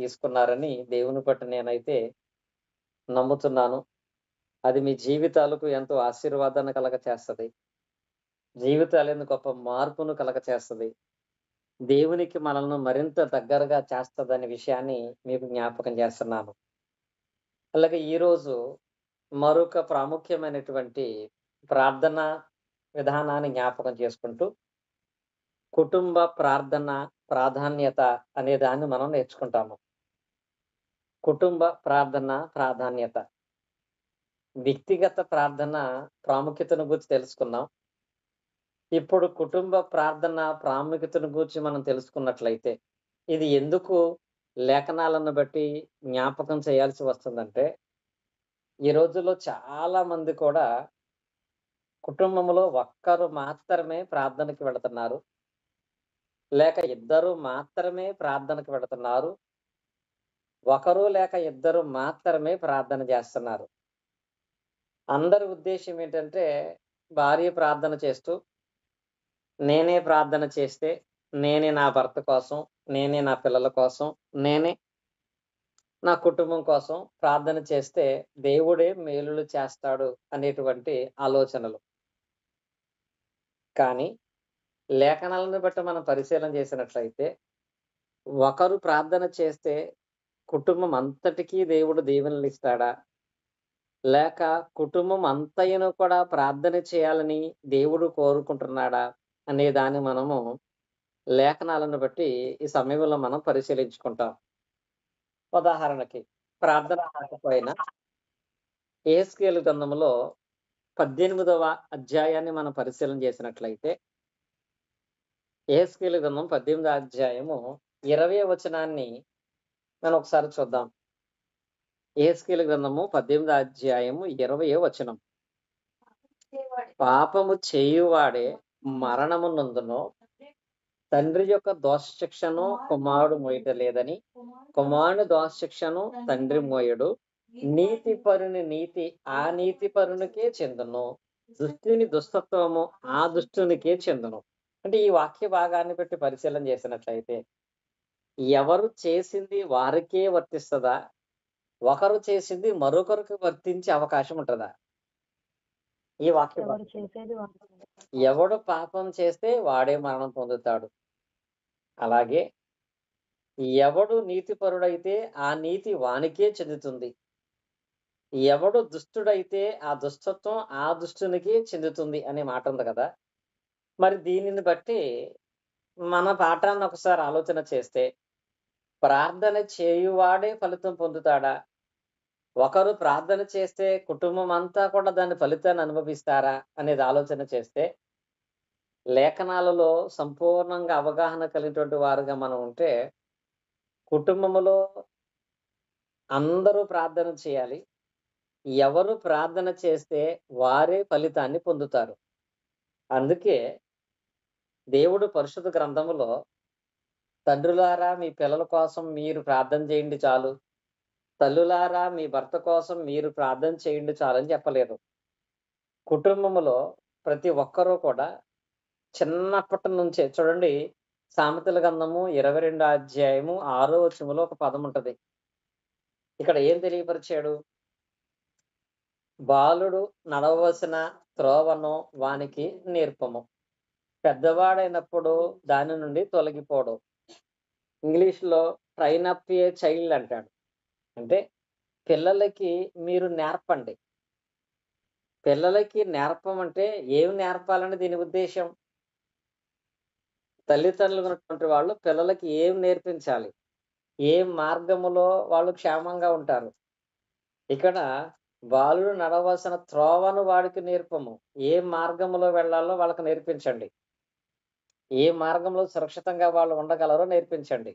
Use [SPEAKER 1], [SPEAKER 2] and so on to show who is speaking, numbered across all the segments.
[SPEAKER 1] తీసుకున్నారని దేవుని బట్టి నేనైతే నమ్ముతున్నాను. అది మీ జీవితాలకు ఎంతో ఆశీర్వాదాన్ని కలగచేస్తది. జీవితాలను గొప్ప మార్పును కలగచేస్తది. దేవునికి మనల్ని మరింత దగ్గరగా చేస్తదనే విషయాన్ని మీకు జ్ఞాపకం చేస్తున్నాను. అలాగే ఈరోజు మరొక ప్రాముఖ్యమైనటువంటి ప్రార్థన విధానాన్ని జ్ఞాపకం చేసుకుంటూ, కుటుంబ ప్రార్థన ప్రాధాన్యత అనే దాన్ని మనం నేర్చుకుంటాము. కుటుంబ ప్రార్థన ప్రాధాన్యత. వ్యక్తిగత ప్రార్థన ప్రాముఖ్యతను గురించి తెలుసుకున్నాం. ఇప్పుడు కుటుంబ ప్రార్థన ప్రాముఖ్యతను గూర్చి మనం తెలుసుకున్నట్లయితే, ఇది ఎందుకు లేఖనాలను బట్టి జ్ఞాపకం చేయాల్సి వస్తుందంటే, ఈ రోజుల్లో చాలా మంది కూడా కుటుంబంలో ఒక్కరు మాత్రమే ప్రార్థనకి వెళుతున్నారు. లేక ఇద్దరు మాత్రమే ప్రార్థనకి వెళుతున్నారు. ఒకరు లేక ఇద్దరు మాత్రమే ప్రార్థన చేస్తున్నారు. అందరి ఉద్దేశ్యం ఏంటంటే, భార్య ప్రార్థన చేస్తూ, నేనే ప్రార్థన చేస్తే, నేనే నా భర్త కోసం, నేనే నా పిల్లల కోసం, నేనే నా కుటుంబం కోసం ప్రార్థన చేస్తే దేవుడే మేలులు చేస్తాడు అనేటువంటి ఆలోచనలు. కానీ లేఖనాలను బట్టి మనం పరిశీలన చేసినట్లయితే, ఒకరు ప్రార్థన చేస్తే కుటుంబం అంతటికీ దేవుడు దీవెనలు ఇస్తాడా? లేక కుటుంబం అంతయును కూడా ప్రార్థన చేయాలని దేవుడు కోరుకుంటున్నాడా? అనే దాన్ని మనము లేఖనాలను బట్టి ఈ సమయంలో మనం పరిశీలించుకుంటాం. ఉదాహరణకి ప్రార్థన కాకపోయినా యెహెజ్కేలు గ్రంథంలో 18వ అధ్యాయాన్ని మనం పరిశీలన చేసినట్లయితే, యెహెజ్కేలు గ్రంథం 18వ అధ్యాయము 20వ వచనాన్ని మనం ఒకసారి చూద్దాం. యెహెజ్కేలు గ్రంథము 18వ అధ్యాయము 20వ వచనం. పాపము చేయువాడే మరణము నొందును, తండ్రి యొక్క దోష శిక్షను కుమారుడు మోయటలేదని, కుమారుని దోష శిక్షను తండ్రి మోయడు. నీతి పరుని నీతి ఆ నీతి పరునికే చెందును, దుష్టుని దుష్టత్వము ఆ దుష్టునికే చెందును. అంటే ఈ వాక్య భాగాన్ని బట్టి పరిశీలన చేసినట్లయితే, ఎవరు చేసింది వారికే వర్తిస్తుందా? ఒకరు చేసింది మరొకరికి వర్తించే అవకాశం ఉంటుందా? ఈ వాక్య ఎవడు పాపం చేస్తే వాడే మరణం పొందుతాడు. అలాగే ఎవడు నీతిపరుడైతే ఆ నీతి వానికే చెందుతుంది. ఎవడు దుష్టుడైతే ఆ దుష్టత్వం ఆ దుష్టునికి చెందుతుంది అనే మాట ఉంది కదా. మరి దీనిని బట్టి మన పాఠాన్ని ఒకసారి ఆలోచన చేస్తే, ప్రార్థన చేయువాడే ఫలితం పొందుతాడా? ఒకరు ప్రార్థన చేస్తే కుటుంబం అంతా కూడా దాని ఫలితాన్ని అనుభవిస్తారా అనేది ఆలోచన చేస్తే, లేఖనాలలో సంపూర్ణంగా అవగాహన కలిగినటువంటి వారుగా మనం ఉంటే, కుటుంబములో అందరూ ప్రార్థన చేయాలి. ఎవరు ప్రార్థన చేస్తే వారే ఫలితాన్ని పొందుతారు. అందుకే దేవుడు పరిశుద్ధ గ్రంథములో, తండ్రులారా మీ పిల్లల కోసం మీరు ప్రార్థన చేయండి చాలు, తల్లులారా మీ భర్త కోసం మీరు ప్రార్థన చేయండి చాలు అని చెప్పలేదు. కుటుంబములో ప్రతి ఒక్కరూ కూడా చిన్నప్పటి నుంచే చూడండి, సామెతల గ్రంథము 22వ అధ్యాయము 6వ వచనంలో ఒక పదం ఉంటది. ఇక్కడ ఏం తెలియపరిచాడు? బాలుడు నడవవలసిన త్రోవను వానికి నేర్పము, పెద్దవాడైనప్పుడు దాని నుండి తొలగిపోడు. ఇంగ్లీష్‌లో ట్రైన్ అప్ ఏ చైల్డ్ అంటాడు. అంటే పిల్లలకి మీరు నేర్పండి. పిల్లలకి నేర్పమంటే ఏమి నేర్పాలని దీని ఉద్దేశం? తల్లిదండ్రులు ఉన్నటువంటి వాళ్ళు పిల్లలకి ఏం నేర్పించాలి? ఏ మార్గములో వాళ్ళు క్షేమంగా ఉంటారు? ఇక్కడ బాలుడు నడవలసిన త్రోవను వాడికి నేర్పము. ఏ మార్గములో వెళ్ళాలో వాళ్ళకి నేర్పించండి. ఏ మార్గంలో సురక్షితంగా వాళ్ళు ఉండగలరో నేర్పించండి.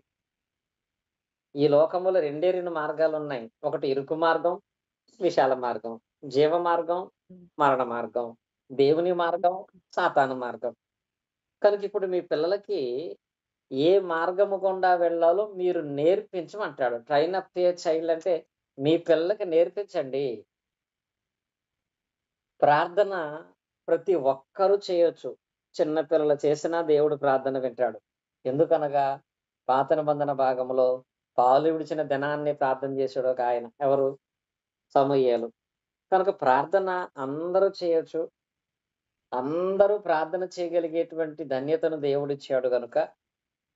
[SPEAKER 1] ఈ లోకములో 2 మార్గాలున్నాయి. ఒకటి ఇరుకు మార్గం, విశాల మార్గం. జీవ మార్గం, మరణ మార్గం. దేవుని మార్గం, సాతాను మార్గం. కనుక ఇప్పుడు మీ పిల్లలకి ఏ మార్గము గుండా వెళ్ళాలో మీరు నేర్పించమంటాడు. ట్రైన్ అప్ ఏ చైల్డ్ అంటే మీ పిల్లలకి నేర్పించండి. ప్రార్థన ప్రతి ఒక్కరూ చేయొచ్చు. చిన్న పిల్లలు చేసినా దేవుడు ప్రార్థన వింటాడు. ఎందుకనగా పాత నిబంధన భాగంలో పాలు విడిచిన దినాన్ని ప్రార్థన చేసాడు ఒక ఆయన. ఎవరు? సమూయేలు. కనుక ప్రార్థన అందరూ చేయొచ్చు. అందరూ ప్రార్థన చేయగలిగేటువంటి ధన్యతను దేవుడిచ్చాడు గనుక,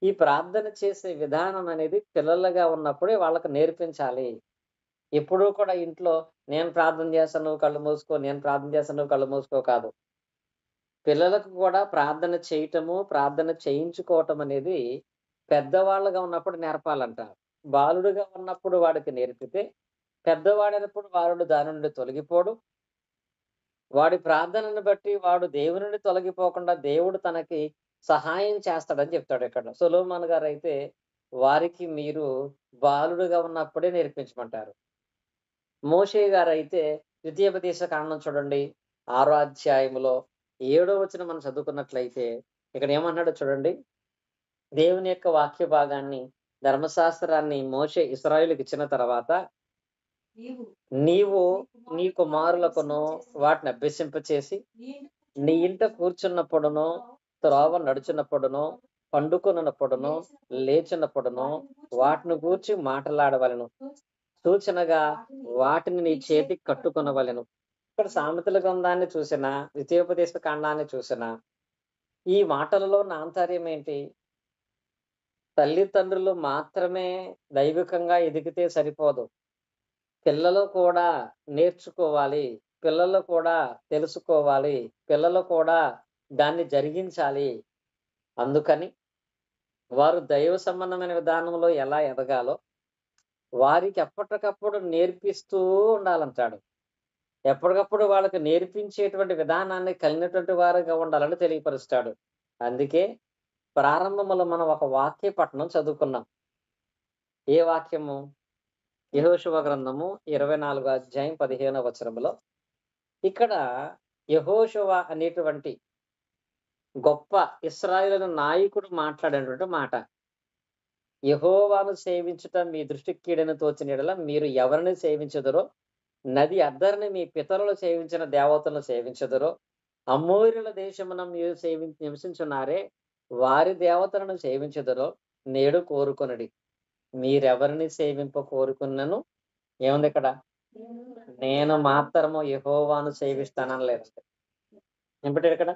[SPEAKER 1] ఈ ప్రార్థన చేసే విధానం అనేది పిల్లలుగా ఉన్నప్పుడే వాళ్ళకి నేర్పించాలి. ఎప్పుడూ కూడా ఇంట్లో నేను ప్రార్థన చేస్తాను నువ్వు కళ్ళు మూసుకో, నేను ప్రార్థన చేస్తాను నువ్వు కళ్ళు మూసుకో కాదు. పిల్లలకు కూడా ప్రార్థన చేయటము, ప్రార్థన చేయించుకోవటం అనేది పెద్దవాళ్ళుగా ఉన్నప్పుడు నేర్పాలంట. బాలుడుగా ఉన్నప్పుడు వాడికి నేర్పితే, పెద్దవాడైనప్పుడు బాలుడు దాని నుండి తొలగిపోడు. వాడి ప్రార్థనను బట్టి వాడు దేవుని నుండి తొలగిపోకుండా దేవుడు తనకి సహాయం చేస్తాడని చెప్తాడు ఇక్కడ. సొలొమోను గారైతే వారికి మీరు బాలుడుగా ఉన్నప్పుడే నేర్పించమంటారు. మోషే గారైతే ద్వితీయోపదేశ కాండం చూడండి 6వ అధ్యాయములో 7వ వచనం మనం చదువుకున్నట్లయితే ఇక్కడ ఏమన్నాడో చూడండి. దేవుని యొక్క వాక్య భాగాన్ని, ధర్మశాస్త్రాన్ని మోషే ఇశ్రాయేలుకి ఇచ్చిన తర్వాత, నీవు నీ కుమారులకును వాటిని అభ్యసింపచేసి నీ ఇంట కూర్చున్నప్పుడును, త్రోవ నడుచున్నప్పుడును, పండుకొనున్నప్పుడును, లేచినప్పుడును వాటిని గూర్చి మాటలాడవలెను. సూచనగా వాటిని నీ చేతికి కట్టుకొనవలెను. ఇక్కడ సామెతల గ్రంథాన్ని చూసినా, ద్వితీయోపదేశ కాండాన్ని చూసినా, ఈ మాటలలో నా ఆంతర్యం ఏంటి? తల్లిదండ్రులు మాత్రమే దైవికంగా ఎదిగితే సరిపోదు. పిల్లలు కూడా నేర్చుకోవాలి. పిల్లలు కూడా తెలుసుకోవాలి. పిల్లలు కూడా దాన్ని జరిగించాలి. అందుకని వారు దైవ సంబంధమైన విధానంలో ఎలా ఎదగాలో వారికి ఎప్పటికప్పుడు నేర్పిస్తూ ఉండాలంటాడు. ఎప్పటికప్పుడు వాళ్ళకి నేర్పించేటువంటి విధానాన్ని కలిగినటువంటి వారుగా ఉండాలని తెలియపరుస్తాడు. అందుకే ప్రారంభంలో మనం ఒక వాక్య పఠనం చదువుకున్నాం. ఏ వాక్యము? యెహోషువ గ్రంథము 24వ అధ్యాయం 15వ వచనంలో ఇక్కడ యెహోషువ అనేటువంటి గొప్ప ఇశ్రాయేలు నాయకుడు మాట్లాడినటువంటి మాట. యెహోవాను సేవించుట మీ దృష్టికి కీడని తోచిన యెడల మీరు ఎవరిని సేవించుదురో, నది అద్దరిని మీ పితరులు సేవించిన దేవతలను సేవించుదురో, అమ్మోరీయుల దేశమున మీరు నివసించున్నారే వారి దేవతలను సేవించుదురో నేడు కోరుకొనుడి. మీరెవరిని సేవింప కోరుకున్నను ఏముంది ఇక్కడ? నేను మాత్రము యెహోవాను సేవిస్తానని లేదండి. ఏం పెట్టాడు ఇక్కడ?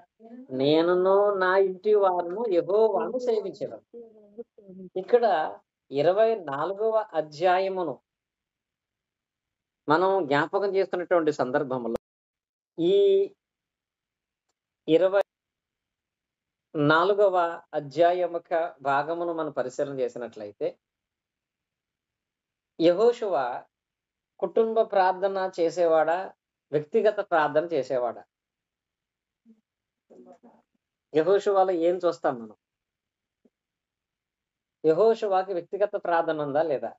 [SPEAKER 1] నేనును నా ఇంటి వారును యెహోవాను సేవించెదము. ఇక్కడ 24వ అధ్యాయమును మనం జ్ఞాపకం చేస్తున్నటువంటి సందర్భంలో ఈ 24వ అధ్యాయం యొక్క భాగమును మనం పరిశీలన చేసినట్లయితే యెహోషువ కుటుంబ ప్రార్థన చేసేవాడా? వ్యక్తిగత ప్రార్థన చేసేవాడా? యెహోషువలో ఏం చూస్తాం మనం? యెహోషువకి వ్యక్తిగత ప్రార్థన ఉందా లేదా?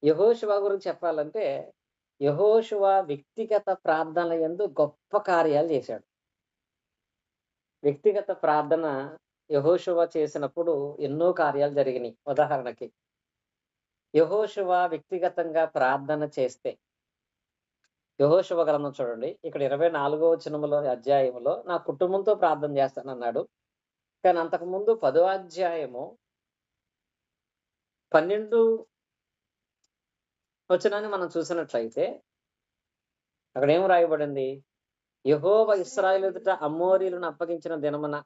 [SPEAKER 1] యెహోషువ గురించి చెప్పాలంటే యెహోషువ వ్యక్తిగత ప్రార్థన యందు గొప్ప కార్యాలు చేశాడు. వ్యక్తిగత ప్రార్థన యెహోషువ చేసినప్పుడు ఎన్నో కార్యాలు జరిగినాయి. ఉదాహరణకి యెహోషువ వ్యక్తిగతంగా ప్రార్థన చేస్తే యెహోషువ గ్రంథం చూడండి. ఇక్కడ 24వ వచనములో అధ్యాయములో నా కుటుంబంతో ప్రార్థన చేస్తానన్నాడు. కానీ అంతకుముందు 10వ అధ్యాయము 12 వచనాన్ని మనం చూసినట్లయితే అక్కడ ఏం రాయబడింది? యెహోవా ఇశ్రాయేలు ఎదుట అమ్మోరీయులను అప్పగించిన దినమున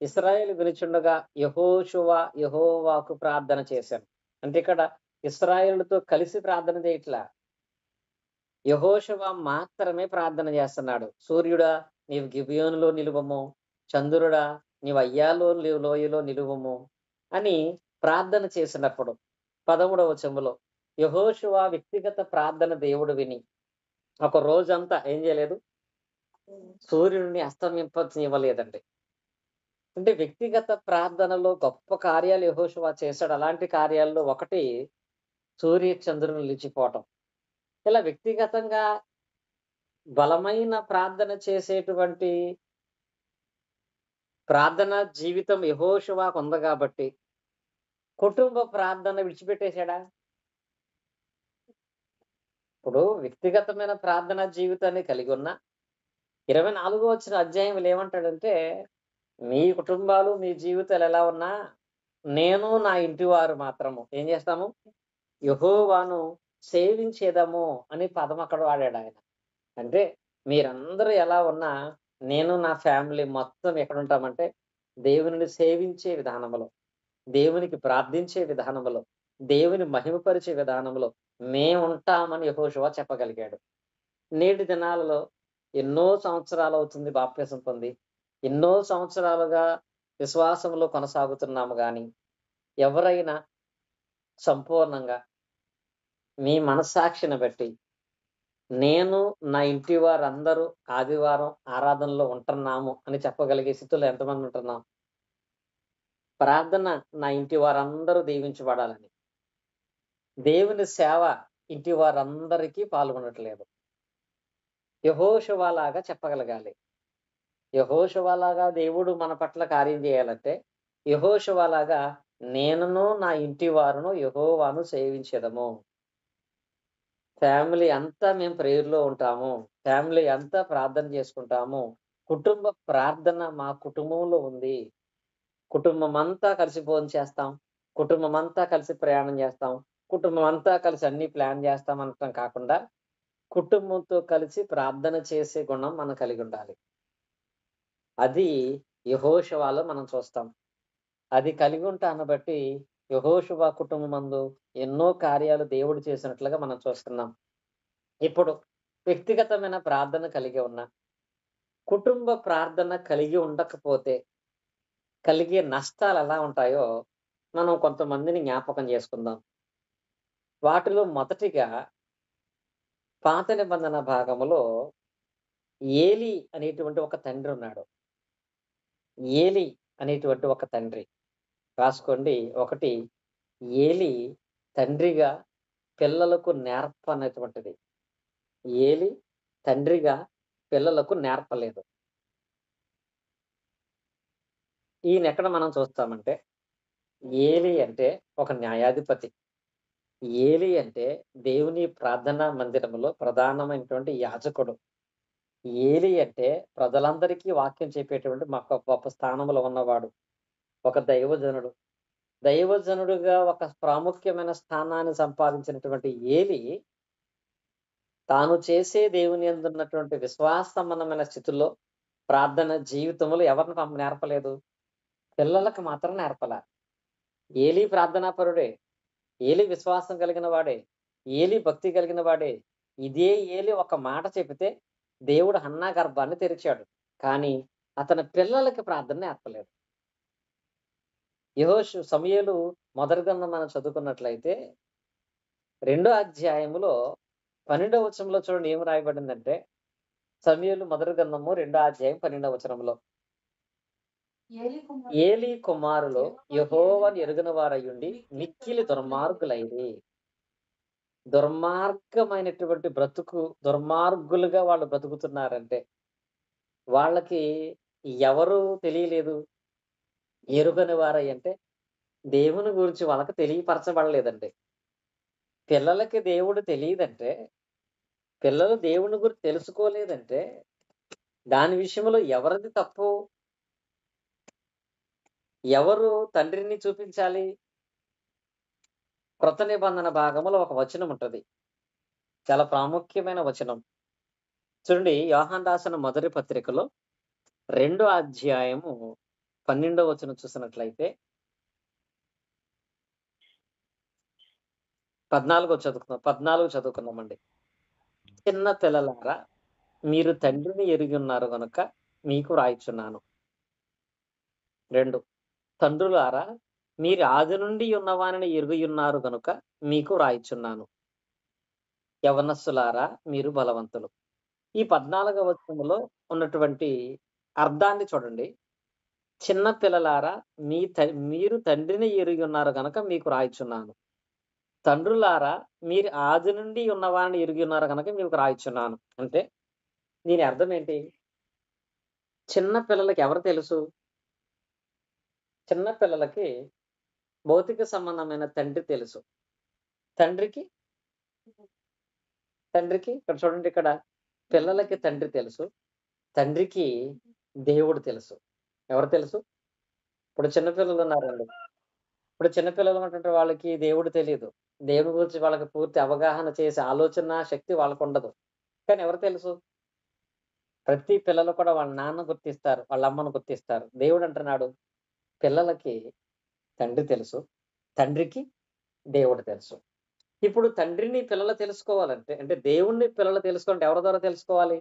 [SPEAKER 1] ఇశ్రాయేలు వినుచుండగా యెహోషువ యెహోవాకు ప్రార్థన చేశాను. అంటే ఇక్కడ ఇశ్రాయేలుతో కలిసి ప్రార్థన చేయట్లా, యెహోషువ మాత్రమే ప్రార్థన చేస్తున్నాడు. సూర్యుడా నీవు గిబియోనులో నిలువము, చంద్రుడా నీవు అయ్యాలో లోయలో నిలువము అని ప్రార్థన చేసినప్పుడు 13వ వచనములో యెహోషువ వ్యక్తిగత ప్రార్థన దేవుడు విని ఒక రోజంతా ఏం చేయలేదు? సూర్యుడిని అస్తమింపనివ్వలేదండి. అంటే వ్యక్తిగత ప్రార్థనలో గొప్ప కార్యాలు యెహోషువ చేశాడు. అలాంటి కార్యాల్లో ఒకటి సూర్య చంద్రుని నిలిచిపోవటం. ఇలా వ్యక్తిగతంగా బలమైన ప్రార్థన చేసేటువంటి ప్రార్థన జీవితం యెహోషువకు ఉంది కాబట్టి కుటుంబ ప్రార్థన విడిచిపెట్టేశాడా? ఇప్పుడు వ్యక్తిగతమైన ప్రార్థన జీవితాన్ని కలిగి ఉన్న 24వ అధ్యాయంలో ఏమంటాడంటే మీ కుటుంబాలు మీ జీవితాలు ఎలా ఉన్నా నేను నా ఇంటి వారు మాత్రము ఏం చేస్తాము? యెహోవాను సేవించేదము అని పదం అక్కడ వాడాడు ఆయన. అంటే మీరందరూ ఎలా ఉన్నా నేను నా ఫ్యామిలీ మొత్తం ఎక్కడుంటామంటే దేవునిని సేవించే విధానంలో, దేవునికి ప్రార్థించే విధానంలో, దేవుని మహిమపరిచే విధానంలో మేముంటామని యెహోషువ చెప్పగలిగాడు. నేటి దినాలలో ఎన్నో సంవత్సరాలవుతుంది బాప్తిసం పొంది. ఎన్నో సంవత్సరాలుగా విశ్వాసంలో కొనసాగుతున్నాము గానీ, ఎవరైనా సంపూర్ణంగా మీ మనస్సాక్షిని బట్టి, నేను నా ఇంటి వారందరూ ఆదివారం ఆరాధనలో ఉంటున్నాము అని చెప్పగలిగే స్థితిలో ఎంతమంది ఉంటున్నాం? ప్రార్థన నా ఇంటి వారందరూ దీవించబడాలని. దేవుని సేవ ఇంటి వారందరికీ పాల్గొనట్లేదు. యెహోషువలాగా చెప్పగలగాలి. యెహోషువలాగా దేవుడు మన పట్ల కార్యం చేయాలంటే, యెహోషువలాగా నేనును నా ఇంటి వారును యెహోవాను సేవించెదము. ఫ్యామిలీ అంతా మేము ప్రేయర్‌లో ఉంటాము. ఫ్యామిలీ అంతా ప్రార్థన చేసుకుంటాము. కుటుంబ ప్రార్థన మా కుటుంబంలో ఉంది. కుటుంబమంతా కలిసి భోంచేస్తాం. కుటుంబమంతా కలిసి ప్రయాణం చేస్తాం. కుటుంబమంతా కలిసి అన్నీ ప్లాన్ చేస్తాం అనటం కాకుండా, కుటుంబంతో కలిసి ప్రార్థన చేసే గుణం మనం కలిగుండాలి. అది యెహోషువలో మనం చూస్తాం. అది కలిగుంటాన్ని బట్టి యెహోషువ కుటుంబమందు ఎన్నో కార్యాలు దేవుడు చేసినట్లుగా మనం చూస్తున్నాం. ఇప్పుడు వ్యక్తిగతమైన ప్రార్థన కలిగి ఉన్న, కుటుంబ ప్రార్థన కలిగి ఉండకపోతే కలిగే నష్టాలెలా ఉంటాయో మనం కొంతమందిని జ్ఞాపకం చేసుకుందాం. వాటిలో మొదటిగా పాత నిబంధన భాగములో ఏలీ అనేటువంటి ఒక తండ్రి ఉన్నాడు. ఏలీ అనేటువంటి ఒక తండ్రి. రాసుకోండి. ఒకటి ఏలీ తండ్రిగా పిల్లలకు నేర్పనటువంటిది. ఏలీ తండ్రిగా పిల్లలకు నేర్పలేదు. ఈయనెక్కడ మనం చూస్తామంటే, ఏలీ అంటే ఒక న్యాయాధిపతి. ఏలీ అంటే దేవుని ప్రార్థనా మందిరములో ప్రధానమైనటువంటి యాజకుడు. ఏలీ అంటే ప్రజలందరికీ వాక్యం చెప్పేటువంటి గొప్ప స్థానంలో ఉన్నవాడు. ఒక దైవజనుడు. దైవజనుడుగా ఒక ప్రాముఖ్యమైన స్థానాన్ని సంపాదించినటువంటి ఏలీ, తాను చేసే దేవుని యందున్నటువంటి విశ్వాస సంబంధమైన స్థితుల్లో, ప్రార్థన జీవితంలో ఎవరిని నేర్పలేదు. పిల్లలకు మాత్రం నేర్పల. ఏలీ ప్రార్థనాపరుడే. ఏలీ విశ్వాసం కలిగిన వాడే. ఏలీ భక్తి కలిగిన వాడే. ఇదే ఏలీ ఒక మాట చెబితే దేవుడు హన్నా గర్భాన్ని తెరిచాడు. కానీ అతని పిల్లలకి ప్రార్థన నేర్పలేదు. సమూయేలు మొదటి గ్రంథం మనం చదువుకున్నట్లయితే 2వ అధ్యాయములో 12వ వచనంలో చూడండి ఏమి రాయబడిందంటే, సమూయేలు మొదటి గ్రంథము 2వ అధ్యాయం 12వ వచనంలో, ఏలీ కుమారులు యెహోవాను ఎరుగని వారయ్యుండి మిక్కిలి దుర్మార్గులైరి. దుర్మార్గమైనటువంటి బ్రతుకు, దుర్మార్గులుగా వాళ్ళు బ్రతుకుతున్నారంటే, వాళ్ళకి ఎవరు తెలియలేదు. ఎరుగని వారయ్యంటే దేవుని గురించి వాళ్ళకి తెలియపరచబడలేదండి. పిల్లలకి దేవుడు తెలీదంటే, పిల్లలు దేవుని గురించి తెలుసుకోలేదంటే, దాని విషయంలో ఎవరిది తప్పు? ఎవరు తండ్రిని చూపించాలి? క్రొత్త నిబంధన భాగంలో ఒక వచనం ఉంటది. చాలా ప్రాముఖ్యమైన వచనం. చూడండి, యోహాను రాసిన మొదటి పత్రికలో 2వ అధ్యాయము 12వ వచనం చూసినట్లయితే 14 చదువుకుందామండి. చిన్న పిల్లలారా, మీరు తండ్రిని ఎరిగి ఉన్నారు గనుక మీకు రాయిచున్నాను. 2 తండ్రులారా, మీరు ఆది నుండి ఉన్నవానిని ఎరిగియున్నారు గనుక మీకు రాయిచున్నాను. యవనస్తులారా, మీరు బలవంతులు. ఈ 14వ వచనంలో ఉన్నటువంటి అర్థాన్ని చూడండి. చిన్న పిల్లలారా, మీరు తండ్రిని ఎరిగి ఉన్నారు గనక మీకు రాయిచున్నాను. తండ్రులారా, మీరు ఆది నుండి ఉన్నవారిని ఎరిగి ఉన్నారు గనక మీకు రాయిచున్నాను. అంటే దీని అర్థం ఏంటి? చిన్న పిల్లలకి ఎవరు తెలుసు? చిన్న పిల్లలకి భౌతిక సంబంధమైన తండ్రి తెలుసు. తండ్రికి ఇక్కడ చూడండి, ఇక్కడ పిల్లలకి తండ్రి తెలుసు. తండ్రికి దేవుడు తెలుసు. ఎవరు తెలుసు? ఇప్పుడు చిన్న పిల్లలు ఉన్నారండి. ఇప్పుడు చిన్నపిల్లలు ఉన్నటువంటి వాళ్ళకి దేవుడు తెలీదు. దేవుని గురించి వాళ్ళకి పూర్తి అవగాహన చేసే ఆలోచన శక్తి వాళ్ళకుండదు. కానీ ఎవరు తెలుసు? ప్రతి పిల్లలు కూడా వాళ్ళ నాన్న గుర్తిస్తారు. వాళ్ళ అమ్మను గుర్తిస్తారు. దేవుడంటున్నాడు, పిల్లలకి తండ్రి తెలుసు. తండ్రికి దేవుడు తెలుసు. ఇప్పుడు తండ్రిని పిల్లలు తెలుసుకోవాలంటే, అంటే దేవుణ్ణి పిల్లలు తెలుసుకోవాలంటే ఎవరి ద్వారా తెలుసుకోవాలి?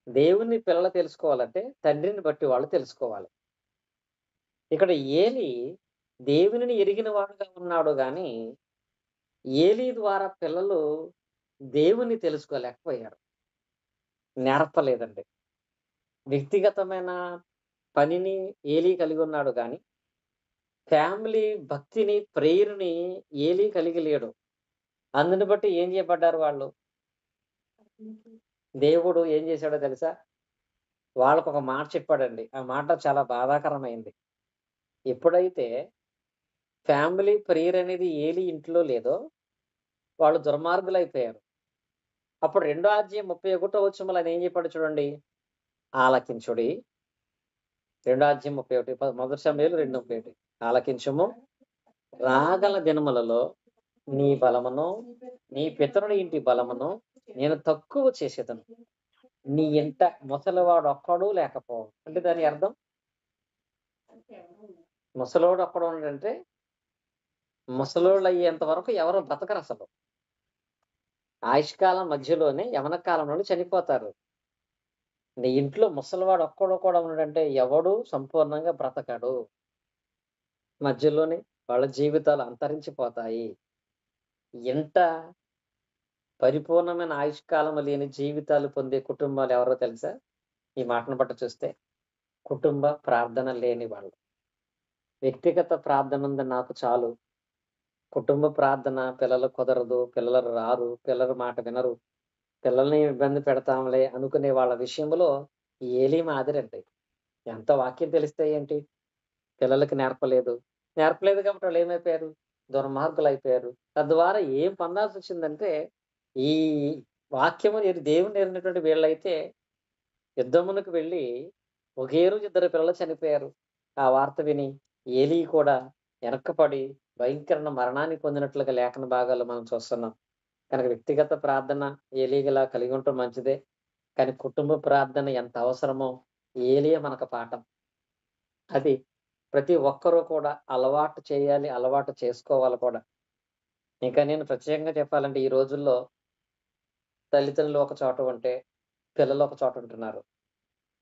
[SPEAKER 1] దేవుణ్ణి పిల్లలు తెలుసుకోవాలంటే తండ్రిని బట్టి వాళ్ళు తెలుసుకోవాలి. ఇక్కడ ఏలి దేవునిని ఎరిగిన వాడుగా ఉన్నాడు గానీ, ఏలి ద్వారా పిల్లలు దేవుణ్ణి తెలుసుకోలేకపోయారు. నేర్పలేదండి. వ్యక్తిగతమైన పనిని ఏలి కలిగున్నాడు గానీ, ఫ్యామిలీ భక్తిని, ప్రేయర్‌ని ఏలి కలిగి లేడు. అందుని బట్టి ఏం చేయబడ్డారు వాళ్ళు? దేవుడు ఏం చేశాడో తెలుసా? వాళ్ళకొక మాట చెప్పాడండి. ఆ మాట చాలా బాధాకరమైంది. ఎప్పుడైతే ఫ్యామిలీ ప్రేయర్ అనేది ఏలి ఇంట్లో లేదో, వాళ్ళు దుర్మార్గులైపోయారు. అప్పుడు రెండో అధ్యాయం 31 వచనంలో ఆయన ఏం చెప్పాడో చూడండి. ఆలకించుడి. రెండో అధ్యాయం 31 మొదటి సమూయేలు 2:31 ఆలకించుము. రాగల దినములలో నీ బలమును, నీ పితరుని ఇంటి బలమును నేను తక్కువ చేసేదను. నీ ఇంట ముసలివాడొక్కడు లేకపోవు. అంటే దాని అర్థం ముసలోడు ఒక్కడు ఉండడంటే, ముసలోళ్ళయ్యేంత వరకు ఎవరు బతకరసలు. ఆయుష్కాలం మధ్యలోనే యవ్వన కాలంలోనే చనిపోతారు. నీ ఇంట్లో ముసలివాడు ఒక్కడు కూడా ఉన్నాడంటే ఎవడు సంపూర్ణంగా బ్రతకడు. మధ్యలోనే వాళ్ళ జీవితాలు అంతరించిపోతాయి. ఎంత పరిపూర్ణమైన ఆయుష్కాలం లేని జీవితాలు పొందే కుటుంబాలు ఎవరో తెలుసా? ఈ మాటను బట్టి చూస్తే కుటుంబ ప్రార్థన లేని వాళ్ళు. వ్యక్తిగత ప్రార్థన ఉంది నాకు చాలు. కుటుంబ ప్రార్థన పిల్లలు కుదరదు, పిల్లలు రారు, పిల్లల మాట వినరు, పిల్లల్ని ఇబ్బంది పెడతాంలే అనుకునే వాళ్ళ విషయంలో ఏలీ మాదిరండి. ఎంత వాక్యం తెలిస్తే ఏంటి? పిల్లలకి నేర్పలేదు. నేర్పలేదు కాబట్టి వాళ్ళేమైపోయారు? దుర్మార్గులైపోయారు. తద్వారా ఏం పొందాల్సొచ్చిందంటే, ఈ వాక్యము దేవుని ఎరిగినటువంటి వీళ్ళైతే యుద్ధమునకు వెళ్లి ఒకే రోజు ఇద్దరు పిల్లలు చనిపోయారు. ఆ వార్త విని ఏలీ కూడా వెనక్కపడి భయంకరమైన మరణాన్ని పొందినట్లుగా లేఖన భాగాల్లో మనం చూస్తున్నాం. కనుక వ్యక్తిగత ప్రార్థన ఏలీగలా కలిగి ఉండటం మంచిదే. కానీ కుటుంబ ప్రార్థన ఎంత అవసరమో ఏలీయే మనకు పాఠం. అది ప్రతి ఒక్కరూ కూడా అలవాటు చేయాలి, అలవాటు చేసుకోవాలి కూడా. ఇంకా నేను ప్రత్యేకంగా చెప్పాలంటే ఈ రోజుల్లో తల్లిదండ్రులు ఒక చోట ఉంటే, పిల్లలు ఒక చోట ఉంటున్నారు.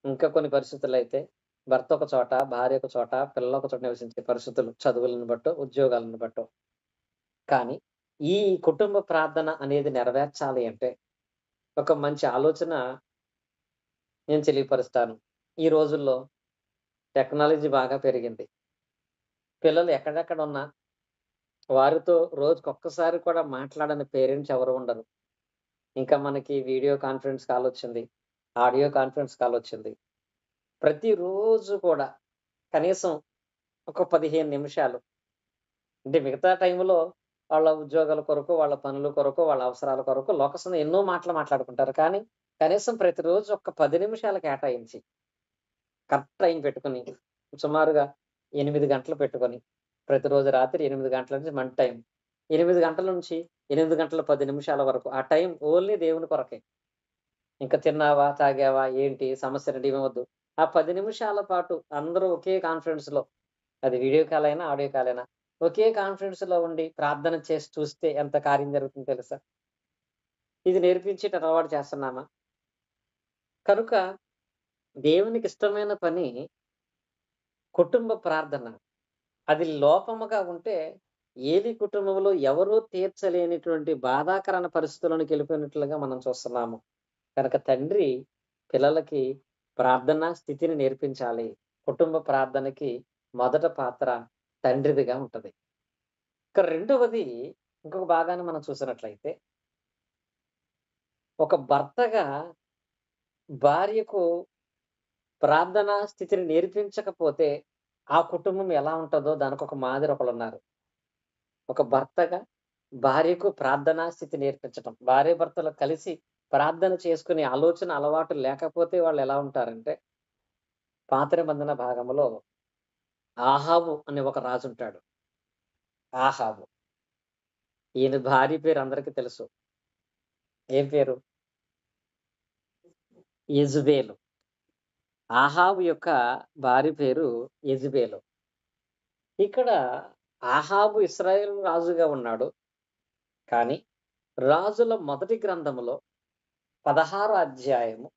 [SPEAKER 1] ఇంకా కొన్ని పరిస్థితులైతే భర్త ఒక చోట, భార్య ఒక చోట, పిల్లలు ఒక చోట నివసించే పరిస్థితులు చదువులను బట్టో, ఉద్యోగాలను బట్టో. కానీ ఈ కుటుంబ ప్రార్థన అనేది నెరవేర్చాలి అంటే ఒక మంచి ఆలోచన నేను తెలియపరుస్తాను. ఈ రోజుల్లో టెక్నాలజీ బాగా పెరిగింది. పిల్లలు ఎక్కడెక్కడ ఉన్నా వారితో రోజుకొక్కసారి కూడా మాట్లాడని పేరెంట్స్ ఎవరు ఉండరు. ఇంకా మనకి వీడియో కాన్ఫరెన్స్ కాల్ వచ్చింది. ఆడియో కాన్ఫరెన్స్ కాల్ వచ్చింది. ప్రతిరోజు కూడా కనీసం ఒక 15 నిమిషాలు అంటే మిగతా టైంలో వాళ్ళ ఉద్యోగాల కొరకు, వాళ్ళ పనుల కొరకు, వాళ్ళ అవసరాల కొరకు లోకస్‌లో ఎన్నో మాటలు మాట్లాడుకుంటారు. కానీ కనీసం ప్రతిరోజు ఒక 10 నిమిషాలు కేటాయించి కరెక్ట్ టైం పెట్టుకొని సుమారుగా 8 గంటలు పెట్టుకొని ప్రతిరోజు రాత్రి 8 గంటల నుంచి మన టైం. 8 గంటల నుంచి 8 గంటల 10 నిమిషాల వరకు ఆ టైం ఓన్లీ దేవుని కొరకే. ఇంకా తిన్నావా? తాగావా? ఏంటి? సమస్యలేంటి? ఇవేం వద్దు. ఆ 10 నిమిషాల పాటు అందరూ ఒకే కాన్ఫరెన్స్‌లో అది వీడియో కాల్ అయినా, ఆడియో కాల్ అయినా ఒకే కాన్ఫరెన్స్‌లో ఉండి ప్రార్థన చేసి చూస్తే ఎంత కార్యం జరుగుతుందో తెలుసా? ఇది నేర్పించేటి అలవాటు చేస్తున్నామా? కనుక దేవునికి ఇష్టమైన పని కుటుంబ ప్రార్థన. అది లోపముగా ఉంటే ఏలి కుటుంబంలో ఎవరూ తీర్చలేనిటువంటి బాధాకరమైన పరిస్థితుల్లోనికెళ్ళిపోయినట్లుగా మనం చూస్తున్నాము. కనుక తండ్రి పిల్లలకి ప్రార్థనా స్థితిని నేర్పించాలి. కుటుంబ ప్రార్థనకి మొదట పాత్ర తండ్రిదిగా ఉంటది. ఇక రెండవది ఇంకొక భాగాన్ని మనం చూసినట్లయితే, ఒక భర్తగా భార్యకు ప్రార్థనా స్థితిని నేర్పించకపోతే, ఆ కుటుంబం ఎలా ఉంటదో దానికొక మాదిరి ఒకళ్ళున్నారు. ఒక భర్తగా భార్యకు ప్రార్థనా స్థితి నేర్పించటం. భార్యాభర్తలు కలిసి ప్రార్థన చేసుకునే ఆలోచన, అలవాటు లేకపోతే వాళ్ళెలా ఉంటారంటే, పాత నిబంధన భాగంలో ఆహాబు అనే ఒక రాజు ఉంటాడు. ఆహాబు. ఈయన భార్య పేరు అందరికీ తెలుసు. ఏం పేరు? యెజుబేలు. ఆహాబు యొక్క భార్య పేరు యెజుబేలు. ఇక్కడ ఆహాబు ఇశ్రాయేలు రాజుగా ఉన్నాడు. కానీ రాజుల మొదటి గ్రంథములో 16 అధ్యాయము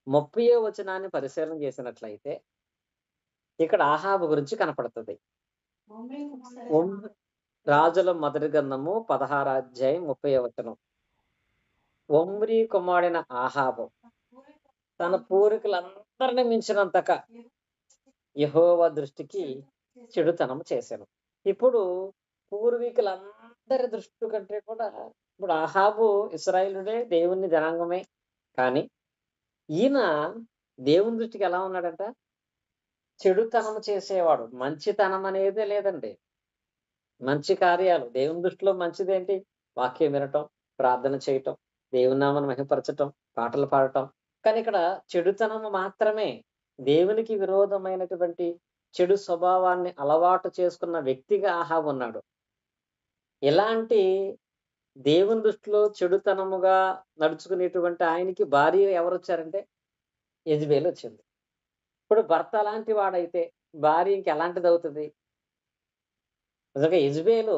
[SPEAKER 1] 30వ వచనాన్ని పరిశీలన చేసినట్లయితే ఇక్కడ ఆహాబు గురించి కనపడుతుంది. రాజుల మొదటి గ్రంథము 16 అధ్యాయం 30వ వచనం. ఒమ్రీ కుమారుడైన ఆహాబు తన పూర్వీకులందరిని మించినంతగా యెహోవా దృష్టికి చెడుతనం చేశాను. ఇప్పుడు పూర్వీకులందరి దృష్టి కంటే కూడా ఇప్పుడు ఆహాబు ఇశ్రాయేలుడే, దేవుని జనాంగమే. కానీ ఈయన దేవుని దృష్టికి ఎలా ఉన్నాడంట? చెడుతనం చేసేవాడు. మంచితనం అనేదే లేదండి. మంచి కార్యాలు దేవుని దృష్టిలో మంచిదేంటి? వాక్యం వినటం, ప్రార్థన చేయటం, దేవుని నామాన్ని మహిమపరచటం, పాటలు పాడటం. కానీ ఇక్కడ చెడుతనము మాత్రమే. దేవునికి విరోధమైనటువంటి చెడు స్వభావాన్ని అలవాటు చేసుకున్న వ్యక్తిగా ఆహాబు ఉన్నాడు. ఇలాంటి దేవుని దృష్టిలో చెడుతనముగా నడుచుకునేటువంటి ఆయనకి భార్య ఎవరొచ్చారంటే యెజబెల్ వచ్చింది. ఇప్పుడు భర్త అలాంటి వాడైతే భార్య ఇంకెలాంటిది అవుతుంది? నిజంగా యెజబెలు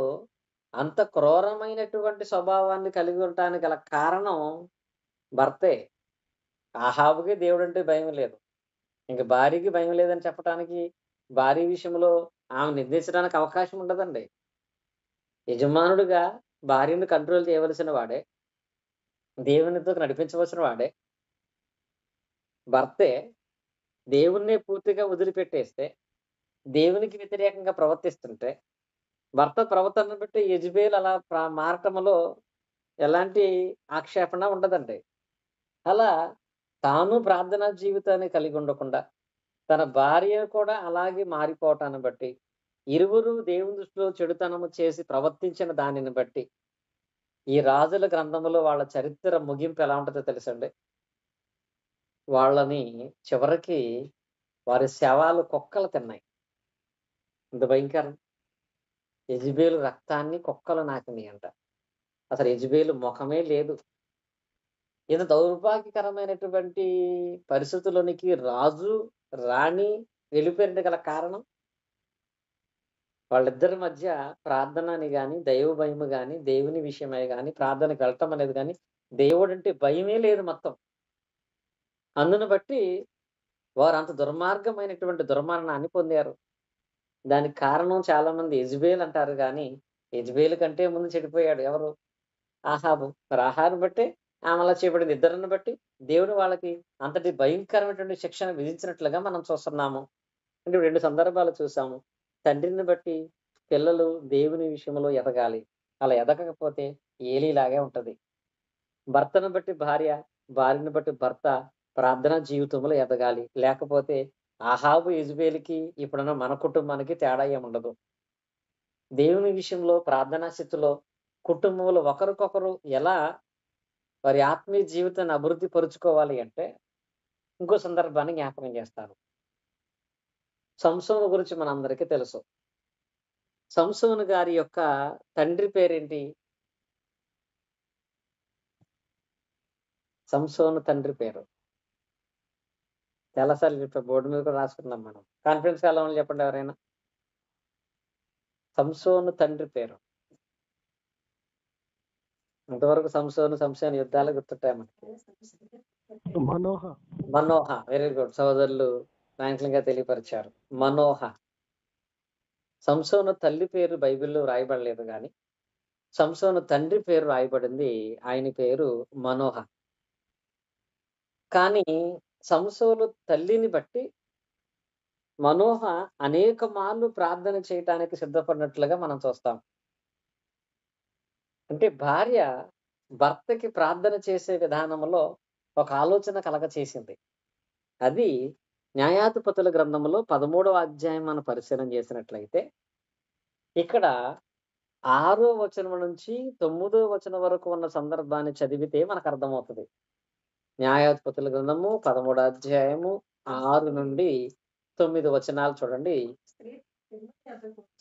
[SPEAKER 1] అంత క్రూరమైనటువంటి స్వభావాన్ని కలిగి ఉండటానికి గల కారణం భర్తే. ఆహాబుకి దేవుడంటే భయం లేదు. ఇంక భార్యకి భయం లేదని చెప్పటానికి భార్య విషయంలో ఆమె నిర్దేశించడానికి అవకాశం ఉండదండి. యజమానుడిగా భార్యను కంట్రోల్ చేయవలసిన వాడే, దేవునితో నడిపించవలసిన వాడే. భర్తే దేవుణ్ణే పూర్తిగా వదిలిపెట్టేస్తే, దేవునికి వ్యతిరేకంగా ప్రవర్తిస్తుంటే, భర్త ప్రవర్తనను బట్టి యెజబెల్ అలా మారటంలో ఎలాంటి ఆక్షేపణ ఉండదండి. అలా తాను ప్రార్థనా జీవితాన్ని కలిగి ఉండకుండా, తన భార్య కూడా అలాగే మారిపోవటాన్ని బట్టి, ఇరువురు దేవుని దృష్టిలో చెడుతనము చేసి ప్రవర్తించిన దానిని బట్టి, ఈ రాజుల గ్రంథంలో వాళ్ళ చరిత్ర ముగింపు ఎలా ఉంటుందో తెలుసండి? వాళ్ళని చివరికి వారి శవాలు కుక్కలు తిన్నాయి. ఇంత భయంకరం. యెజబెలు రక్తాన్ని కుక్కలు నాకినాయంట. అసలు యెజబెలు ముఖమే లేదు. ఇంత దౌర్భాగ్యకరమైనటువంటి పరిస్థితుల్లోనికి రాజు, రాణి వెళ్ళిపోయిన గల కారణం వాళ్ళిద్దరి మధ్య ప్రార్థన అని గాని, దైవ భయము గాని, దేవుని విషయమై గాని, ప్రార్థనకి వెళ్ళటం అనేది గాని, దేవుడంటే భయమే లేదు మొత్తం. అందును బట్టి వారు అంత దుర్మార్గమైనటువంటి దుర్మరణాన్ని పొందారు. దానికి కారణం చాలా మంది యెజబెల్ అంటారు గాని, యెజబెల్ కంటే ముందు చెడిపోయాడు ఎవరు? ఆహాబు. మరి ఆహాబుని బట్టే ఆమె అలా చేయబడింది. ఇద్దరిని బట్టి దేవుడు వాళ్ళకి అంతటి భయంకరమైనటువంటి శిక్షను విధించినట్లుగా మనం చూస్తున్నాము. అంటే 2 సందర్భాలు చూసాము. తండ్రిని బట్టి పిల్లలు దేవుని విషయంలో ఎదగాలి. అలా ఎదగకపోతే ఏలీలాగే ఉంటది. భర్తను బట్టి భార్య, భార్యను బట్టి భర్త ప్రార్థనా జీవితంలో ఎదగాలి. లేకపోతే ఆహాబు, యెజబెలుకి ఇప్పుడున్న మన కుటుంబానికి తేడా ఏముండదు. దేవుని విషయంలో ప్రార్థనా స్థితిలో కుటుంబంలో ఒకరికొకరు ఎలా వారి ఆత్మీయ జీవితాన్ని అభివృద్ధి పరుచుకోవాలి అంటే, ఇంకో సందర్భాన్ని జ్ఞాపకం చేస్తాను. సంసోను గురించి మనందరికీ తెలుసు. సంసోను గారి యొక్క తండ్రి పేరేంటి? సంసోను తండ్రి పేరు. చాలా సార్లు చెప్పా. బోర్డు మీద కూడా రాసుకున్నాం మనం. కాన్ఫరెన్స్ కాలంలో చెప్పండి ఎవరైనా. సంసోను తండ్రి పేరు. ఇంతవరకు సంసోను యుద్ధాలు గుర్తుంటాయి మనకి. మనోహ. Very good. సోదరులు ఫ్రాంక్లిన్ గా తెలియపరిచారు. మనోహ. సంసోను తల్లి పేరు బైబిల్లో రాయబడలేదు గాని సంసోను తండ్రి పేరు రాయబడింది. ఆయన పేరు మనోహ. కానీ సంసోను తల్లిని బట్టి మనోహ అనేక మార్లు ప్రార్థన చేయటానికి సిద్ధపడినట్లుగా మనం చూస్తాం. అంటే భార్య భర్తకి ప్రార్థన చేసే విధానంలో ఒక ఆలోచన కలగచేసింది. అది న్యాయాధిపతుల గ్రంథంలో 13వ అధ్యాయం మనం పరిశీలన చేసినట్లయితే ఇక్కడ 6వ వచనం నుంచి 9వ వచనం వరకు ఉన్న సందర్భాన్ని చదివితే మనకు అర్థమవుతుంది. న్యాయాధిపతుల గ్రంథము 13వ అధ్యాయము 6 నుండి 9 వచనాలు చూడండి.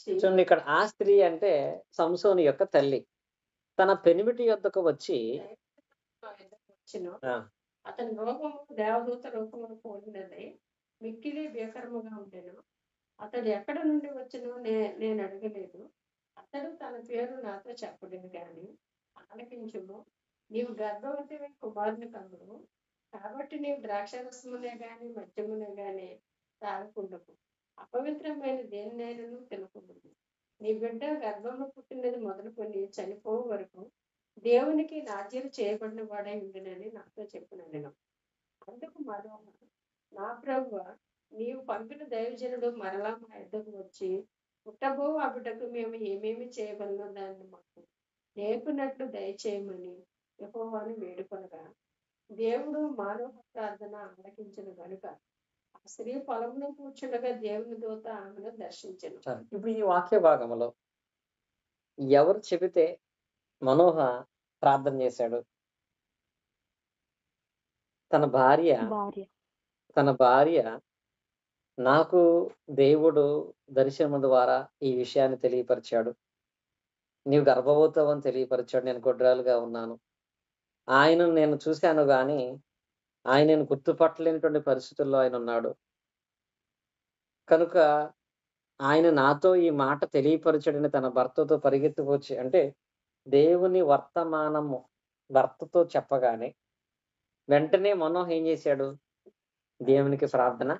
[SPEAKER 1] చూడండి, ఇక్కడ ఆ స్త్రీ అంటే సంసోను యొక్క తల్లి. తన పెనిమిటి యొద్దకు వచ్చి ఆ!
[SPEAKER 2] అతని రోగము దేవదూత రూపమును పోలినది, మిక్కిలి భీకరముగా ఉండెను. అతడు ఎక్కడ నుండి వచ్చెనో నేను అడగలేదు. అతడు తన పేరు నాతో చెప్పలేదు గాని, ఆలకించుము, నీవు గర్భవతివై కుమారుని కలుగును. కాబట్టి నీవు ద్రాక్షారసమునే గాని మద్యమునే గాని తాగకుండకు, అపవిత్రమైన దేనినైనను తినకుండకు. నీ బిడ్డ గర్భంలో పుట్టినది మొదలుకొని చనిపోవు వరకు దేవునికి నాజీరు చేయబడిన వాడై ఉండినని నాతో చెప్పిన నేను. అందుకు మరో నా ప్రభువా, నీవు పంపిన దైవజనుడు మరలా మా యొద్దకు వచ్చి, పుట్టబో ఆ బిడ్డకు మేము ఏమేమి చేయగలనో దాన్ని మాకు నేర్పినట్లు దయచేయమని యెహోవాను వేడుకొనగా, దేవుడు మానవ ప్రార్థన ఆలకించిన గనుక ఆ స్త్రీ పొలంలో కూర్చుండగా దేవుని దూత ఆమెను దర్శించెను.
[SPEAKER 1] చాలు. ఇప్పుడు ఈ వాక్య భాగంలో ఎవరు చెబితే మనోహ ప్రార్థన చేశాడు? తన భార్య
[SPEAKER 3] భార్య
[SPEAKER 1] తన భార్య నాకు దేవుడు దర్శనము ద్వారా ఈ విషయాన్ని తెలియపరిచాడు. నీవు గర్భవతావని తెలియపరిచాడు. నేను గొడ్రాలుగా ఉన్నాను. ఆయనను నేను చూశాను గాని, ఆయనను గుర్తుపట్టలేనటువంటి పరిస్థితుల్లో ఆయన ఉన్నాడు. కనుక ఆయన నాతో ఈ మాట తెలియపరిచాడని తన భర్తతో పరిగెత్తుకొచ్చి, అంటే దేవుని వర్తమానము భర్తతో చెప్పగానే వెంటనే మనోహ ఏం చేశాడు? దేవునికి ప్రార్థన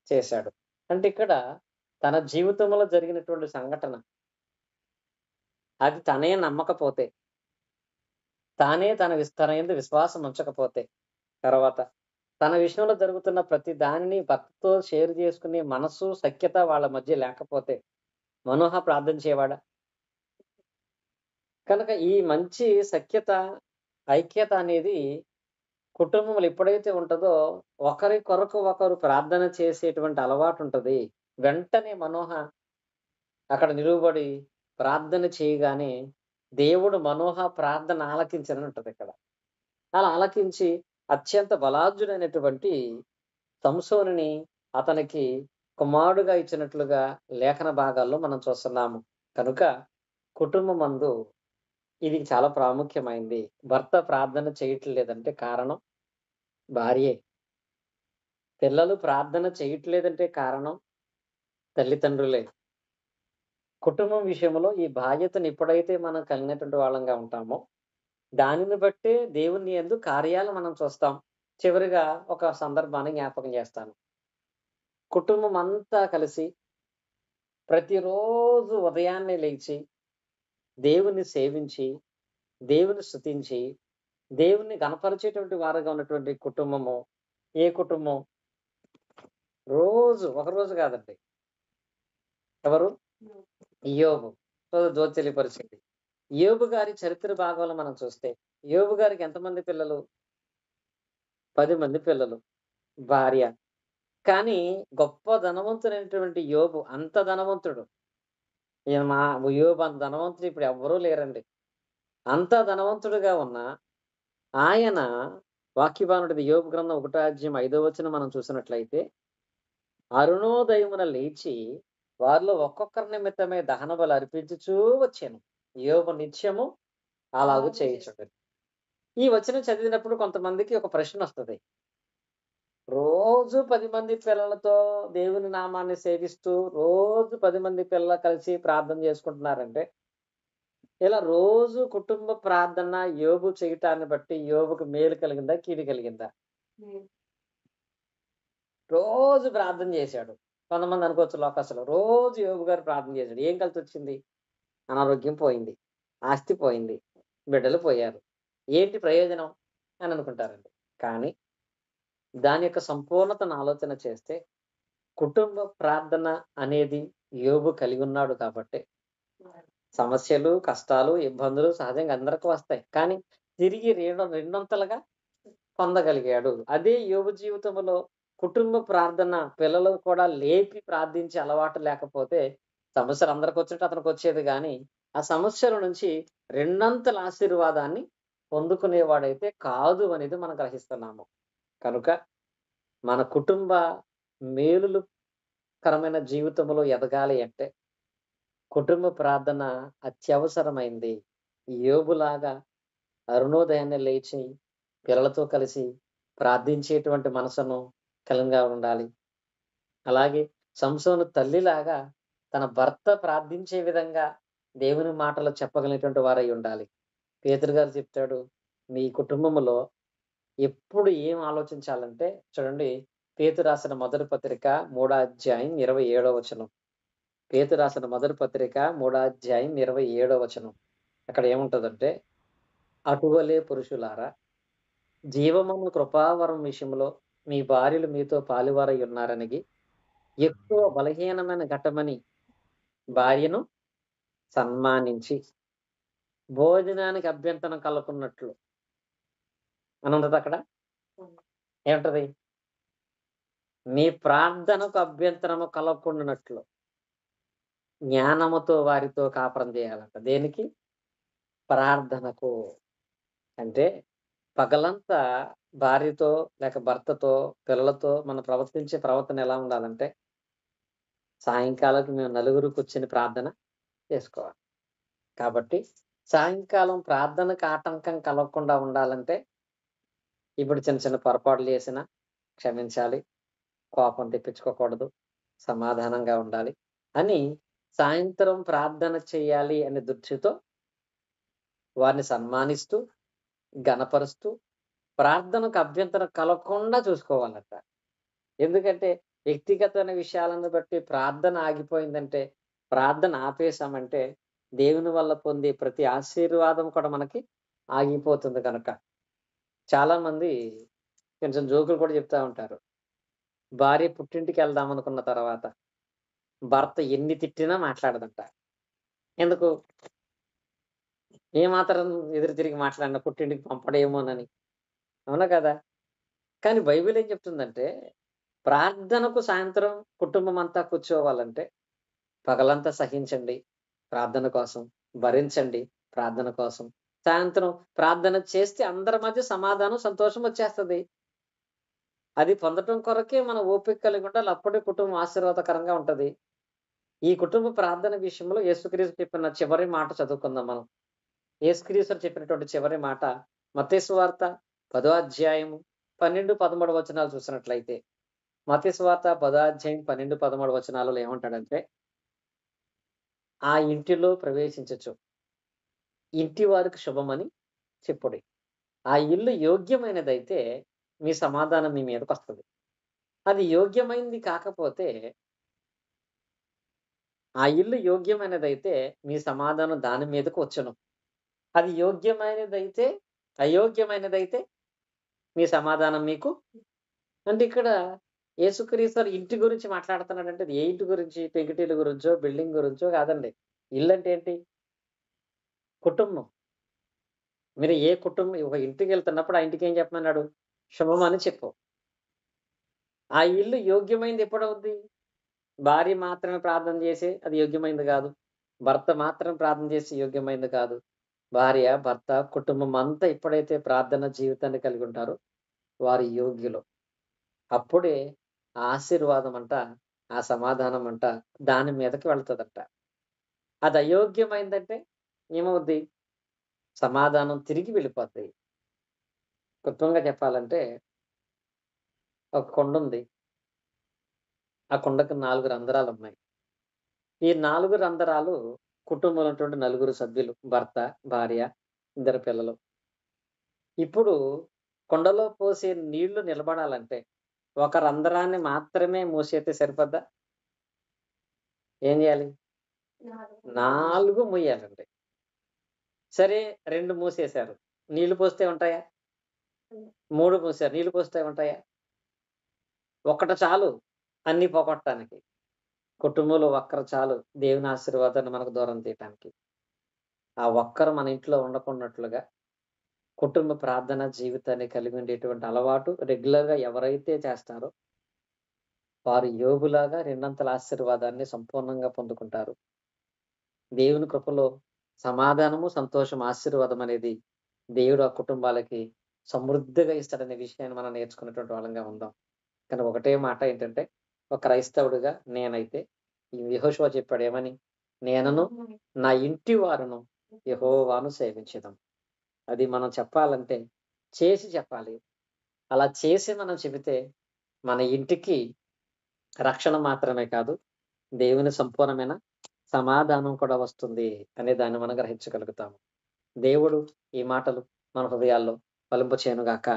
[SPEAKER 1] చేశాడు. అంటే ఇక్కడ తన జీవితంలో జరిగినటువంటి సంఘటన, అది తనే నమ్మకపోతే, తానే తన యందు విశ్వాసం ఉంచకపోతే, తర్వాత తన విషయంలో జరుగుతున్న ప్రతి దానిని భర్తతో షేర్ చేసుకునే మనసు, సఖ్యత వాళ్ళ మధ్య లేకపోతే మనోహ ప్రార్థన చేయవాడా? కనుక ఈ మంచి సఖ్యత, ఐక్యత అనేది కుటుంబంలో ఎప్పుడైతే ఉంటదో, ఒకరి కొరకు ఒకరు ప్రార్థన చేసేటువంటి అలవాటు ఉంటది. వెంటనే మనోహ అక్కడ నిలువబడి ప్రార్థన చేయగానే దేవుడు మనోహ ప్రార్థన ఆలకించనని ఉంటది ఇక్కడ. అలా ఆలకించి అత్యంత బలాఢ్యుడైనటువంటి సంసోనుని అతనికి కుమారుడుగా ఇచ్చినట్లుగా లేఖన భాగాల్లో మనం చూస్తున్నాము. కనుక కుటుంబమందు ఇది చాలా ప్రాముఖ్యమైంది. భర్త ప్రార్థన చేయట్లేదంటే కారణం భార్యే. పిల్లలు ప్రార్థన చేయట్లేదంటే కారణం తల్లిదండ్రులే. కుటుంబం విషయంలో ఈ బాధ్యతను ఎప్పుడైతే మనం కలిగినటువంటి వాళ్ళంగా ఉంటామో, దానిని బట్టే దేవుని యందు కార్యాలు మనం చూస్తాం. చివరిగా ఒక సందర్భాన్ని జ్ఞాపకం చేస్తాను. కుటుంబం అంతా కలిసి ప్రతిరోజు ఉదయాన్నే లేచి, దేవుని సేవించి, దేవుని స్తుతించి, దేవుని గణపరిచేటువంటి వారుగా ఉన్నటువంటి కుటుంబము ఏ కుటుంబం? ఒకరోజు కాదండి. ఎవరు? యోబు. జ్యోతి తెలియపరిచింది. యోబు గారి చరిత్ర భాగంలో మనం చూస్తే, యోబు గారికి ఎంతమంది పిల్లలు? 10 మంది పిల్లలు, భార్య. కానీ గొప్ప ధనవంతుడైనటువంటి యోబు, అంత ధనవంతుడు. యోబు అంత ధనవంతుడు ఇప్పుడు ఎవ్వరూ లేరండి. అంత ధనవంతుడుగా ఉన్న ఆయన, వాక్యభానుడిది యోబు గ్రంథం 1వ అధ్యాయం 5వ వచనం మనం చూసినట్లయితే, అరుణోదయమున లేచి వారిలో ఒక్కొక్కరి నిమిత్తమే దహన బలి అర్పించుచూ వచ్చాను. యోబు నిత్యము అలాగూ చేయుచుండెను. ఈ వచనం చదివినప్పుడు కొంతమందికి ఒక ప్రశ్న వస్తది. రోజు 10 మంది పిల్లలతో దేవుని నామాన్ని సేవిస్తూ, రోజు 10 మంది పిల్లలు కలిసి ప్రార్థన చేసుకుంటున్నారంటే, ఇలా రోజు కుటుంబ ప్రార్థన యోబు చేయటాన్ని బట్టి యోబుకు మేలు కలిగిందా? కీడు కలిగిందా? రోజు ప్రార్థన చేశాడు. కొంతమంది అనుకోవచ్చు లోకస్తులు, రోజు యోబు గారు ప్రార్థన చేశాడు. ఏం కలిసి వచ్చింది? అనారోగ్యం పోయింది, ఆస్తి పోయింది, బిడ్డలు పోయారు. ఏంటి ప్రయోజనం అని అనుకుంటారండి. కానీ దాని యొక్క సంపూర్ణతను ఆలోచన చేస్తే, కుటుంబ ప్రార్థన అనేది యోబు కలిగి ఉన్నాడు కాబట్టి, సమస్యలు, కష్టాలు, ఇబ్బందులు సహజంగా అందరికీ వస్తాయి. కానీ తిరిగి రెండొంతలుగా పొందగలిగాడు. అదే యోబు జీవితంలో కుటుంబ ప్రార్థన, పిల్లలు కూడా లేపి ప్రార్థించే అలవాటు లేకపోతే, సమస్యలు అందరికి వచ్చినట్టు అతనికి వచ్చేది కానీ, ఆ సమస్యల నుంచి రెండంతల ఆశీర్వాదాన్ని పొందుకునేవాడైతే కాదు అనేది మనం గ్రహిస్తున్నాము. కనుక మన కుటుంబ మేలులు ఆశీర్వాదకరమైన జీవితంలో ఎదగాలి అంటే కుటుంబ ప్రార్థన అత్యవసరమైంది. యోబులాగా అరుణోదయాన్నే లేచి పిల్లలతో కలిసి ప్రార్థించేటువంటి మనసును కలిగిగా ఉండాలి. అలాగే సంసోను తల్లిలాగా తన భర్త ప్రార్థించే విధంగా దేవుని మాటలు చెప్పగలిగినటువంటి వారై ఉండాలి. పేతురు గారు చెప్తాడు, మీ కుటుంబములో ఎప్పుడు ఏం ఆలోచించాలంటే చూడండి, పేతురు రాసిన మొదటి పత్రిక 3వ అధ్యాయం 27వ వచనం. పేతురు రాసిన మొదటి పత్రిక 3వ అధ్యాయం 27వ వచనం. అక్కడ ఏముంటదంటే, అటువలే పురుషులారా, జీవమును కృపావరం విషయంలో మీ భార్యలు మీతో పాలువారై ఉన్నారనిగి ఎక్కువ బలహీనమైన ఘటమని భార్యను సన్మానించి భోజనానికి అభ్యంతరం కలుగుకున్నట్లు అని ఉంటది అక్కడ. ఏముంటది? మీ ప్రార్థనకు అభ్యంతరము కలగకుండానట్లు జ్ఞానముతో వారితో కాపురం చేయాలంట. దేనికి? ప్రార్థనకు. అంటే పగలంతా భార్యతో లేక భర్తతో పిల్లలతో మనం ప్రవర్తించే ప్రవర్తన ఎలా ఉండాలంటే సాయంకాలం మేము నలుగురు కూర్చొని ప్రార్థన చేసుకోవాలి. కాబట్టి సాయంకాలం ప్రార్థనకు ఆటంకం కలగకుండా ఉండాలంటే ఇప్పుడు చిన్న చిన్న పొరపాట్లు చేసినా క్షమించాలి, కోపం తెప్పించుకోకూడదు, సమాధానంగా ఉండాలి అని సాయంత్రం ప్రార్థన చేయాలి అనే దృష్టితో వారిని సన్మానిస్తూ ఘనపరుస్తూ ప్రార్థనకు అభ్యంతరం కలగకుండా చూసుకోవాలట. ఎందుకంటే వ్యక్తిగతమైన విషయాలను బట్టి ప్రార్థన ఆగిపోయిందంటే, ప్రార్థన ఆపేశామంటే దేవుని వల్ల పొందే ప్రతి ఆశీర్వాదం కూడా మనకి ఆగిపోతుంది కనుక. చాలా మంది కొంచెం జోకులు కూడా చెప్తా ఉంటారు. భార్య పుట్టింటికి వెళ్దాం అనుకున్న తర్వాత భర్త ఎన్ని తిట్టినా మాట్లాడదంట. ఎందుకు? ఏమాత్రం ఎదురు తిరిగి మాట్లాడిన పుట్టింటికి పంపడేమోనని. అవునా కదా? కానీ బైబిల్ ఏం చెప్తుందంటే, ప్రార్థనకు సాయంత్రం కుటుంబం అంతా కూర్చోవాలంటే పగలంతా సహించండి ప్రార్థన కోసం, భరించండి ప్రార్థన కోసం. సాయంత్రం ప్రార్థన చేస్తే అందరి మధ్య సమాధానం, సంతోషం వచ్చేస్తది. అది పొందటం కొరకే మనం ఓపిక కలిగి ఉండాలి. అప్పుడే కుటుంబం ఆశీర్వాదకరంగా ఉంటది. ఈ కుటుంబ ప్రార్థన విషయంలో యేసుక్రీస్తు చెప్పిన చివరి మాట చదువుకుందాం మనం. యేసుక్రీస్తు చెప్పినటువంటి చివరి మాట మత్తయి సువార్త 10వ అధ్యాయము 12, 13 వచనాలు చూసినట్లయితే, మత్తయి సువార్త 10వ అధ్యాయం 12, 13 వచనాలలో ఏమంటాడంటే, ఆ ఇంటిలో ప్రవేశించచ్చు ఇంటి వారికి శుభమని చెప్పుడి. ఆ ఇల్లు యోగ్యమైనదైతే మీ సమాధానం మీ మీదకొస్తది. అది యోగ్యమైంది కాకపోతే, ఆ ఇల్లు యోగ్యమైనదైతే మీ సమాధానం దాని మీదకు వచ్చును. అది యోగ్యమైనదైతే, అయోగ్యమైనదైతే మీ సమాధానం మీకు అంటే ఇక్కడ యేసుక్రీస్తు ఇంటి గురించి మాట్లాడుతున్నాడంటే అది ఏ ఇంటి గురించి? పెంకుటిల్లు గురించో, బిల్డింగ్ గురించో కాదండి. ఇల్లంటే ఏంటి? కుటుంబం. మీరు ఏ కుటుంబం ఒక ఇంటికెళ్తున్నప్పుడు ఆ ఇంటికి ఏం చెప్పమన్నాడు? శుభమని చెప్పు. ఆ ఇల్లు యోగ్యమైంది ఎప్పుడవుద్ది? భార్య మాత్రమే ప్రార్థన చేసి అది యోగ్యమైంది కాదు. భర్త మాత్రం ప్రార్థన చేసి యోగ్యమైంది కాదు. భార్య, భర్త, కుటుంబం అంతా ఎప్పుడైతే ప్రార్థన జీవితాన్ని కలిగి ఉంటారో వారు యోగ్యులు. అప్పుడే ఆ ఆశీర్వాదం అంట, ఆ సమాధానం అంట దాని మీదకి వెళ్తదంట. అది అయోగ్యమైందంటే ఏమవుద్ది? సమాధానం తిరిగి వెళ్ళిపోద్ది. క్లుప్తంగా చెప్పాలంటే ఒక కొండుంది. ఆ కుండకు 4 రంధ్రాలున్నాయి. ఈ 4 రంధ్రాలు కుటుంబంలో ఉన్నటువంటి నలుగురు సభ్యులు. భర్త, భార్య, 2 పిల్లలు. ఇప్పుడు కుండలో పోసే నీళ్లు నిలబడాలంటే ఒక రంధ్రాన్ని మాత్రమే మూసేస్తే సరిపోద్దా? ఏం చేయాలి? 4 మూయాలండి. సరే 2 మూసేశారు. నీళ్లు పోస్తే ఉంటాయా? 3 మూసారు. నీళ్లు పోస్తే ఉంటాయా? ఒక్కటి చాలు అన్నీ పోగొట్టడానికి. కుటుంబంలో ఒక్కరు చాలు దేవుని ఆశీర్వాదాన్ని మనకు దూరం తీయటానికి. ఆ ఒక్కరు మన ఇంట్లో ఉండకున్నట్లుగా కుటుంబ ప్రార్థన జీవితాన్ని కలిగి ఉండేటువంటి అలవాటు రెగ్యులర్‌గా ఎవరైతే చేస్తారో వారు యోబులాగా రెండంతల ఆశీర్వాదాన్ని సంపూర్ణంగా పొందుకుంటారు. దేవుని కృపలో సమాధానము, సంతోషం, ఆశీర్వాదం అనేది దేవుడు ఆ కుటుంబాలకి సమృద్ధిగా ఇస్తాడనే విషయాన్ని మనం నేర్చుకున్నటువంటి వాళ్ళంగా ఉందాం. కానీ ఒకటే మాట ఏంటంటే ఒక క్రైస్తవుడిగా నేనైతే యెహోషువ చెప్పాడు ఏమని? నేనును నా ఇంటి వారును యెహోవాను సేవించెదం. అది మనం చెప్పాలంటే చేసి చెప్పాలి. అలా చేసి మనం చెబితే మన ఇంటికి రక్షణ మాత్రమే కాదు, దేవుని సంపూర్ణమైన సమాధానం కూడా వస్తుంది అనే దాన్ని మనం గ్రహించగలుగుతాము. దేవుడు ఈ మాటలు మన హృదయాల్లో ఫలింపచేయునుగాక.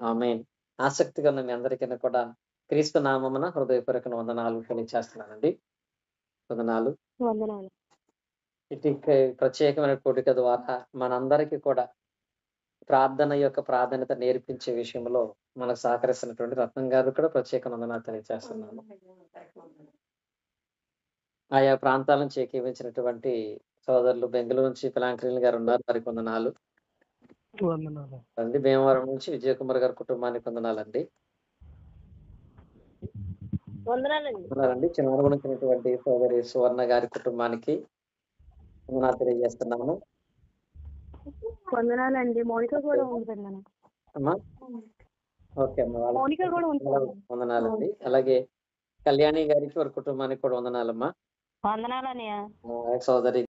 [SPEAKER 1] ఆమేన్. ఆసక్తిగా ఉన్న మీ అందరికీ కూడా క్రీస్తు నామమున హృదయపూర్వక వందనాలు తెలియజేస్తున్నానండి. వందనాలు.
[SPEAKER 3] వందనాలు.
[SPEAKER 1] ఇటు ప్రత్యేకమైన కూడిక ద్వారా మనందరికీ కూడా ప్రార్థన యొక్క ప్రాధాన్యత నేర్పించే విషయంలో మనకు సహకరిస్తున్నటువంటి రత్నం గారు కూడా ప్రత్యేక వందనాలు తెలియజేస్తున్నాను. ఆయా ప్రాంతాల నుంచి ఏకీవించినటువంటి సోదరులు బెంగళూరు నుంచి పిలాంకరీలు గారు ఉన్నారు, వారికి వందనాలు అండి. భీమవరం నుంచి విజయ్ కుమార్ గారి కుటుంబానికి వందనాలండి. వందనాలండి. చిన్నగూడ నుంచి సోదరి సువర్ణ గారి కుటుంబానికి వందనాలు తెలియజేస్తున్నాను.
[SPEAKER 3] వందనాలండి. మౌనిక కూడా ఉంటుందండి.
[SPEAKER 1] అమ్మా ఓకే అమ్మా,
[SPEAKER 3] మౌనిక కూడా ఉంటుంది.
[SPEAKER 1] వందనాలండి. అలాగే కళ్యాణి గారికి వారి కుటుంబానికి కూడా వందనాలమ్మా.
[SPEAKER 3] వందనాలన్నయ్య.
[SPEAKER 1] సోదరి